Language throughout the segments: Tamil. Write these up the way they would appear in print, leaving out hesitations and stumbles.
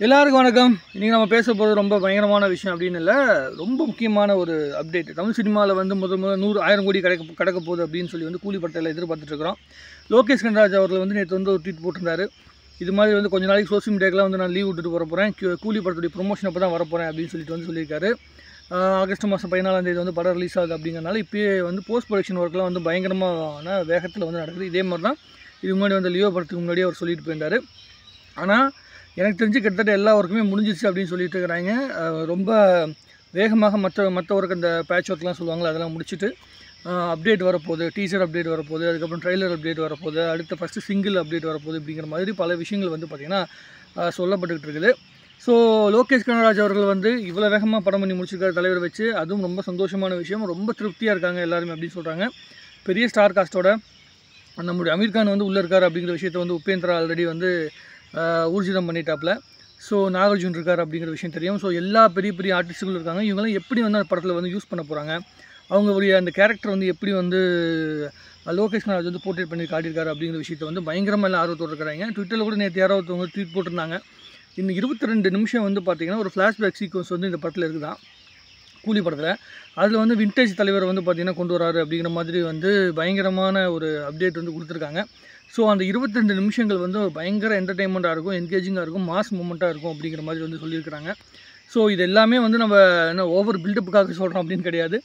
எல்லாருக்கும் வணக்கம். இன்றைக்கி நம்ம பேச போகிறது ரொம்ப பயங்கரமான விஷயம் அப்படின்னு இல்லை, ரொம்ப முக்கியமான ஒரு அப்டேட். தமிழ் சினிமாவில் வந்து முதல் 100,000 கோடி கடக்க போகுது அப்படின்னு சொல்லி வந்து கூலி படத்தில் எதிர்பார்த்துட்ருக்குறோம். லோகேஷ் கனகராஜ் அவர்கள் வந்து நேற்று வந்து ஒரு ட்வீட் போட்டிருந்தாரு. இது மாதிரி வந்து கொஞ்ச நாளைக்கு சோஷியல் மீடியாக்கெலாம் வந்து நான் லீவ் விட்டுட்டு வர போகிறேன், கூலி படத்துடைய ப்ரொமோஷன் அப்போ தான் வரப்போகிறேன் அப்படின்னு சொல்லிட்டு வந்து சொல்லியிருக்காரு. ஆகஸ்ட் மாதம் 14ஆம் தேதி வந்து படம் ரிலீஸ் ஆகுது அப்படிங்கிறனால இப்போயே வந்து போஸ்ட் ப்ரொடக்ஷன் ஒர்க்லாம் வந்து பயங்கரமான வேகத்தில் வந்து நடக்குது. இதே மாதிரி தான் இதுக்கு முன்னாடி வந்து லியோ படத்துக்கு முன்னாடியே அவர் சொல்லிட்டு போயிருந்தார். ஆனால் எனக்கு தெரிஞ்சு கிட்டத்தட்ட எல்லா ஒர்க்குமே முடிஞ்சிச்சு அப்படின்னு சொல்லிட்டு இருக்கிறாங்க. ரொம்ப வேகமாக மற்ற ஒர்க் அந்த பேட்ச் ஒர்க்லாம் சொல்லுவாங்களே அதெல்லாம் முடிச்சுட்டு அப்டேட் வரப்போகுது, டீசர் அப்டேட் வரப்போகுது, அதுக்கப்புறம் ட்ரெய்லர் அப்டேட் வரப்போகுது, அடுத்த ஃபஸ்ட்டு சிங்கிள் அப்டேட் வரப்போகுது அப்படிங்கிற மாதிரி பல விஷயங்கள் வந்து பார்த்திங்கன்னா சொல்லப்பட்டுக்கிட்டு இருக்குது. ஸோ லோகேஷ் கனகராஜ் அவர்கள் வந்து இவ்வளோ வேகமாக படம் பண்ணி முடிச்சிருக்காரு தலைவரை வச்சு. அதுவும் ரொம்ப சந்தோஷமான விஷயம், ரொம்ப திருப்தியாக இருக்காங்க எல்லாருமே அப்படின்னு சொல்கிறாங்க. பெரிய ஸ்டார் காஸ்ட்டோட நம்முடைய அமீர் கான் வந்து உள்ளே இருக்கார் அப்படிங்கிற விஷயத்தை வந்து உபேந்திரா ஆல்ரெடி வந்து ஊர்ஜிதம் பண்ணிட்டாப்புல. ஸோ நாகார்ஜுன் இருக்கார் அப்படிங்கிற விஷயம் தெரியும். ஸோ எல்லா பெரிய ஆர்டிஸ்ட்டுகளும் இருக்காங்க. இவங்களாம் எப்படி வந்து அந்த படத்தில் வந்து யூஸ் பண்ண போகிறாங்க, அவங்களுடைய அந்த கேரக்டர் வந்து எப்படி வந்து லோகேஷ் கனகராஜ் வந்து போர்ட்ரேட் பண்ணி காட்டியிருக்காரு அப்படிங்கிற விஷயத்தை வந்து பயங்கரமாக எல்லாம் ஆர்வத்தோடு இருக்கிறாங்க. ட்விட்டரில் கூட நேற்று யாரோ ஒருத்தவங்க ட்வீட் போட்டிருந்தாங்க. இன்னும் 22 நிமிஷம் வந்து பார்த்திங்கன்னா ஒரு ஃப்ளாஷ்பேக் சீக்வன்ஸ் வந்து இந்த படத்தில் இருக்குதான், கூலி படத்தில். அதில் வந்து விண்டேஜ் தலைவர் வந்து பார்த்திங்கன்னா கொண்டு வராரு அப்படிங்கிற மாதிரி வந்து பயங்கரமான ஒரு அப்டேட் வந்து கொடுத்துருக்காங்க. ஸோ அந்த 22 நிமிஷங்கள் வந்து பயங்கர என்டர்டெயின்மெண்ட்டாக இருக்கும், என்கேஜிங்காக இருக்கும், மாஸ் மூமெண்ட்டாக இருக்கும் அப்படிங்கிற மாதிரி வந்து சொல்லியிருக்கிறாங்க. ஸோ இது எல்லாமே வந்து நம்ம என்ன ஓவர் பில்டப்புக்காக சொல்கிறோம் அப்படின்னு கிடையாது.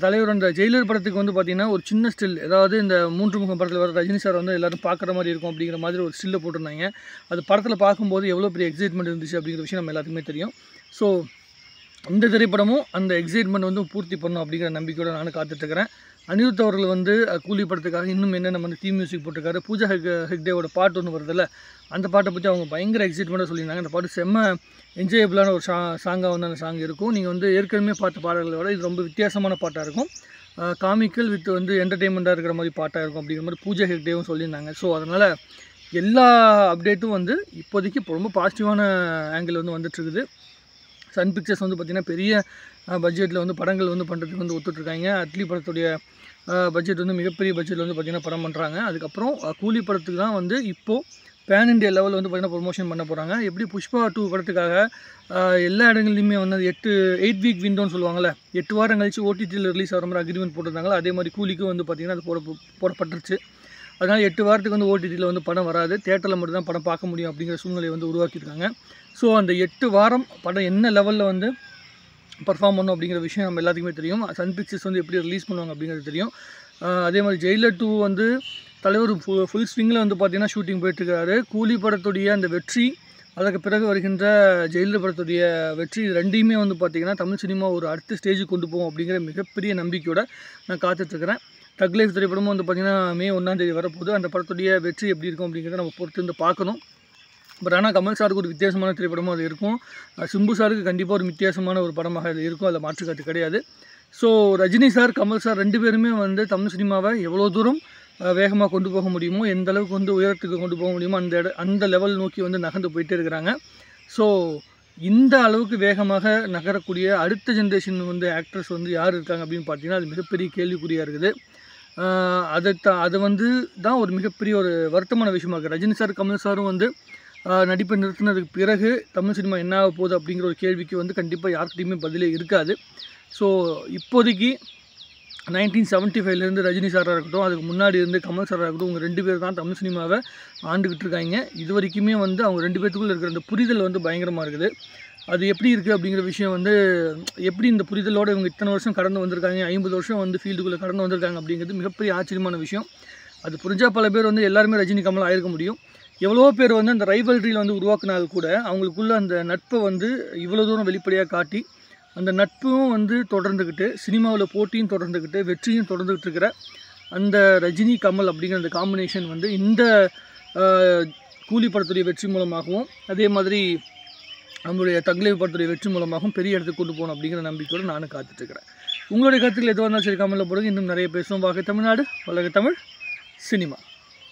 தலைவர் அந்த ஜெயிலர் படத்துக்கு வந்து பார்த்திங்கன்னா ஒரு சின்ன ஸ்டில், அதாவது இந்த 3 முகம் படத்தில் வர ரஜினி சார் வந்து எல்லோரும் பார்க்குற மாதிரி இருக்கும் அப்படிங்கிற மாதிரி ஒரு ஸ்டில்லை போட்டிருந்தாங்க. அது படத்தில் பார்க்கும்போது எவ்வளோ பெரிய எக்ஸைட்மெண்ட் இருந்துச்சு அப்படிங்கிற விஷயம் நம்ம எல்லாத்துக்குமே தெரியும். ஸோ இந்த திரைப்படமும் அந்த எக்ஸைட்மெண்ட் வந்து பூர்த்தி பண்ணும் அப்படிங்கிற நம்பிக்கையோடு நானும் காத்துட்ருக்கிறேன். அனிருத் அவர்கள் வந்து கூலி படத்துக்காக இன்னும் என்னென்ன வந்து தீம் மியூசிக் போட்டிருக்காரு. பூஜா ஹெக்டேவோட பாட்டு ஒன்று வருதில்ல, அந்த பாட்டை பற்றி அவங்க பயங்கர எக்ஸைட்மெண்ட்டாக சொல்லியிருந்தாங்க. அந்த பாட்டு செம்ம என்ஜாயபிளான ஒரு சாங்காக வந்து அந்த சாங் இருக்கும். நீங்கள் வந்து ஏற்கனவே பார்த்த பாடல்களை விட இது ரொம்ப வித்தியாசமான பாட்டாக இருக்கும். காமிக்கல் வித் வந்து என்டர்டெயின்மெண்ட்டாக இருக்கிற மாதிரி பாட்டாக இருக்கும் அப்படிங்கிற மாதிரி பூஜா ஹெக்டேவும் சொல்லியிருந்தாங்க. ஸோ அதனால் எல்லா அப்டேட்டும் வந்து இப்போதைக்கு ரொம்ப பாசிட்டிவான ஆங்கிள் வந்து வந்துட்டுருக்குது. சன் பிக்சர்ஸ் வந்து பார்த்திங்கன்னா பெரிய பட்ஜெட்டில் வந்து படங்கள் வந்து பண்ணுறதுக்கு வந்து ஒத்துட்ருக்காங்க. அட்லி படத்துடைய பட்ஜெட் வந்து மிகப்பெரிய பட்ஜெட்டில் வந்து பார்த்திங்கன்னா படம் பண்ணுறாங்க. அதுக்கப்புறம் கூலி படத்துக்கு தான் வந்து இப்போது பேன் இண்டியா லெவலில் வந்து பார்த்திங்கன்னா ப்ரொமோஷன் பண்ண போகிறாங்க. எப்படி புஷ்பா 2 படத்துக்காக எல்லா இடங்கள்லையுமே வந்து 8 வீக் விண்டோன்னு சொல்லுவாங்கள்ல, 8 வாரம் கழிச்சு ஓடிடியில் ரிலீஸ் ஆகிற மாதிரி அக்ரிமெண்ட் போட்டிருந்தாங்களோ, அதே மாதிரி கூலிக்கும் வந்து பார்த்திங்கன்னா அது போடப்பட்டுருச்சு. அதனால் 8 வாரத்துக்கு வந்து ஓடிடியில் வந்து படம் வராது, தியேட்டரில் மட்டும் தான் படம் பார்க்க முடியும் அப்படிங்கிற சூழ்நிலையை வந்து உருவாக்கியிருக்காங்க. ஸோ அந்த 8 வாரம் படம் என்ன லெவலில் வந்து பர்ஃபார்ம் பண்ணும் அப்படிங்கிற விஷயம் நம்ம எல்லாத்துக்குமே தெரியும். சன் பிக்சர்ஸ் வந்து எப்படி ரிலீஸ் பண்ணுவாங்க அப்படிங்கிறது தெரியும். அதே மாதிரி ஜெயிலர் 2 வந்து தலைவர் ஃபுல் ஸ்விங்கில் வந்து பார்த்திங்கன்னா ஷூட்டிங் போயிட்டுருக்காரு. கூலி படத்துடைய அந்த வெற்றி, அதுக்கு பிறகு வருகின்ற ஜெயிலர் படத்துடைய வெற்றி, இது ரெண்டையுமே வந்து பார்த்திங்கன்னா தமிழ் சினிமா ஒரு அடுத்த ஸ்டேஜுக்கு கொண்டு போகும் அப்படிங்கிற மிகப்பெரிய நம்பிக்கையோடு நான் காத்துட்ருக்கிறேன். தக் லைஃப் திரைப்படமும் வந்து பார்த்திங்கன்னா மே 1ஆம் தேதி வரப்போகுது. அந்த படத்துடைய வெற்றி எப்படி இருக்கும் அப்படிங்கிறத நம்ம பொறுத்து வந்து பார்க்கணும். பட் ஆனால் கமல் சாருக்கு ஒரு வித்தியாசமான திரைப்படமும் அது இருக்கும். சிம்பு சாருக்கு கண்டிப்பாக ஒரு வித்தியாசமான ஒரு படமாக அது இருக்கும், அதில் மாற்றுக்கருத்து கிடையாது. So Rajini sir, Kamal sir 2 பேருமே வந்து தமிழ் சினிமாவை எவ்வளோ தூரம் வேகமாக கொண்டு போக முடியுமோ, எந்த அளவுக்கு வந்து உயரத்துக்கு கொண்டு போக முடியுமோ அந்த லெவல் நோக்கி வந்து நகர்ந்து போயிட்டே இருக்கிறாங்க. ஸோ இந்த அளவுக்கு வேகமாக நகரக்கூடிய அடுத்த ஜென்ரேஷன் வந்து ஆக்ட்ரஸ் வந்து யார் இருக்காங்க அப்படின்னு பார்த்தீங்கன்னா அது மிகப்பெரிய கேள்விக்குறியாக இருக்குது. அது வந்து தான் ஒரு மிகப்பெரிய ஒரு வருத்தமான விஷயமாக இருக்குது. ரஜினி சார், கமல் சாரும் வந்து நடிப்பை நிறுத்தினதுக்கு பிறகு தமிழ் சினிமா என்ன ஆக போகுது அப்படிங்கிற ஒரு கேள்விக்கு வந்து கண்டிப்பாக யார்கிட்டையுமே பதிலே இருக்காது. ஸோ இப்போதைக்கு 1975லேருந்து ரஜினி சாராக இருக்கட்டும், அதுக்கு முன்னாடி இருந்து கமல் சாராக இருக்கட்டும், அவங்க 2 பேர் தான் தமிழ் சினிமாவை ஆண்டுக்கிட்டு இருக்காங்க. இது வரைக்குமே வந்து அவங்க 2 பேர்த்துக்குள்ளே இருக்கிற அந்த புரிதல் வந்து பயங்கரமாக இருக்குது. அது எப்படி இருக்குது அப்படிங்கிற விஷயம் வந்து எப்படி இந்த புரிதலோடு இவங்க இத்தனை வருஷம் கடந்து வந்திருக்காங்க, 50 வருஷம் வந்து ஃபீல்டுக்குள்ளே கடந்து வந்திருக்காங்க அப்படிங்கிறது மிகப்பெரிய ஆச்சரியமான விஷயம். அது புரிஞ்சால் பல பேர் வந்து எல்லாருமே ரஜினி கமல் ஆயிருக்க முடியும். எவ்வளோ பேர் வந்து அந்த ரைவல்ரியில் வந்து உருவாக்குனாலும் கூட அவங்களுக்குள்ள அந்த நட்பை வந்து இவ்வளோ தூரம் வெளிப்படையாக காட்டி, அந்த நட்பும் வந்து தொடர்ந்துக்கிட்டு, சினிமாவில் போட்டியும் தொடர்ந்துக்கிட்டு, வெற்றியும் தொடர்ந்துக்கிட்டு இருக்கிற அந்த ரஜினி கமல் அப்படிங்கிற அந்த காம்பினேஷன் வந்து இந்த கூலி படத்துடைய வெற்றி மூலமாகவும், அதே மாதிரி நம்மளுடைய தக் லைஃப் படத்துடைய வெற்றி மூலமாகவும் பெரிய இடத்துக்கு கொண்டு போகணும் அப்படிங்கிற நம்பிக்கையோடு நானும் காத்துட்ருக்கிறேன். உங்களுடைய கருத்துக்கள் எதுவாக இருந்தாலும் சரி கமெண்ட்டில் போடுங்க. இன்னும் நிறைய பேசுவோம். வாகை தமிழ்நாடு, உலக தமிழ் சினிமா.